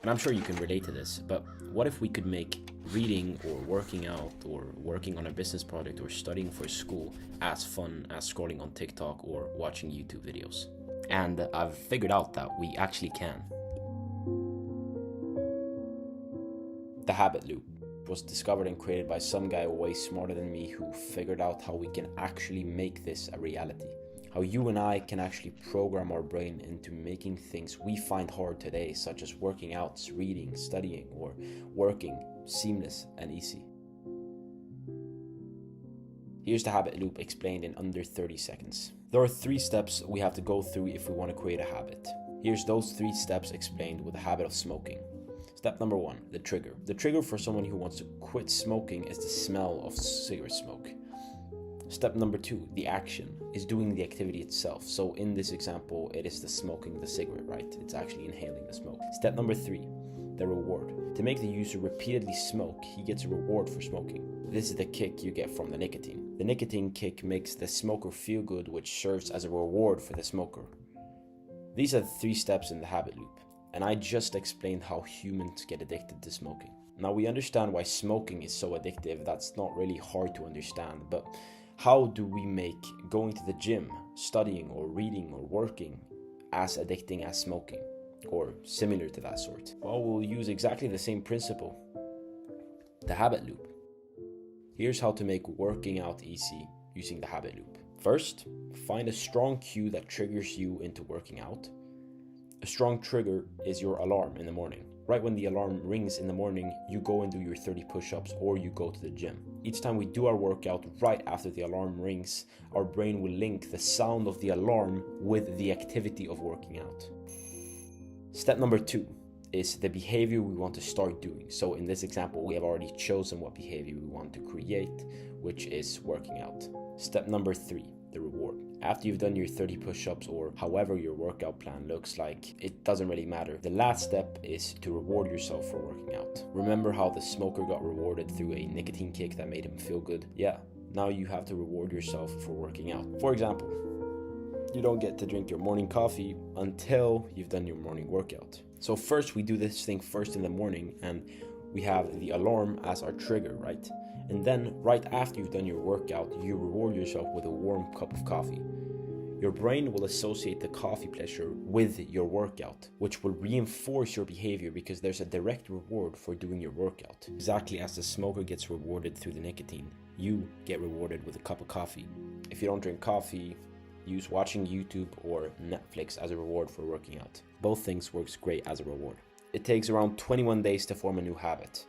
And I'm sure you can relate to this, but what if we could make reading or working out or working on a business project or studying for school as fun as scrolling on TikTok or watching YouTube videos? And I've figured out that we actually can. The habit loop was discovered and created by some guy way smarter than me who figured out how we can actually make this a reality. How you and I can actually program our brain into making things we find hard today, such as working out, reading, studying, or working, seamless and easy. Here's the habit loop explained in under 30 seconds. There are 3 steps we have to go through if we want to create a habit. Here's those 3 steps explained with the habit of smoking. Step number 1, the trigger. The trigger for someone who wants to quit smoking is the smell of cigarette smoke. Step number 2, the action, is doing the activity itself. So in this example, it is the smoking the cigarette, right? It's actually inhaling the smoke. Step number 3, the reward. To make the user repeatedly smoke, he gets a reward for smoking. This is the kick you get from the nicotine. The nicotine kick makes the smoker feel good, which serves as a reward for the smoker. These are the 3 steps in the habit loop, and I just explained how humans get addicted to smoking. Now we understand why smoking is so addictive. That's not really hard to understand, but how do we make going to the gym, studying or reading or working as addicting as smoking, or similar to that sort? Well, we'll use exactly the same principle, the habit loop. Here's how to make working out easy using the habit loop. First, find a strong cue that triggers you into working out. A strong trigger is your alarm in the morning. Right when the alarm rings in the morning, you go and do your 30 push-ups or you go to the gym. Each time we do our workout right after the alarm rings, our brain will link the sound of the alarm with the activity of working out. Step number 2 is the behavior we want to start doing. So in this example, we have already chosen what behavior we want to create, which is working out. Step number 3, the reward. After you've done your 30 push-ups or however your workout plan looks like, it doesn't really matter. The last step is to reward yourself for working out. Remember how the smoker got rewarded through a nicotine kick that made him feel good? Yeah, now you have to reward yourself for working out. For example, you don't get to drink your morning coffee until you've done your morning workout. So first we do this thing first in the morning and we have the alarm as our trigger, right? And then right after you've done your workout, you reward yourself with a warm cup of coffee. Your brain will associate the coffee pleasure with your workout, which will reinforce your behavior because there's a direct reward for doing your workout. Exactly as the smoker gets rewarded through the nicotine, you get rewarded with a cup of coffee. If you don't drink coffee, use watching YouTube or Netflix as a reward for working out. Both things works great as a reward. It takes around 21 days to form a new habit.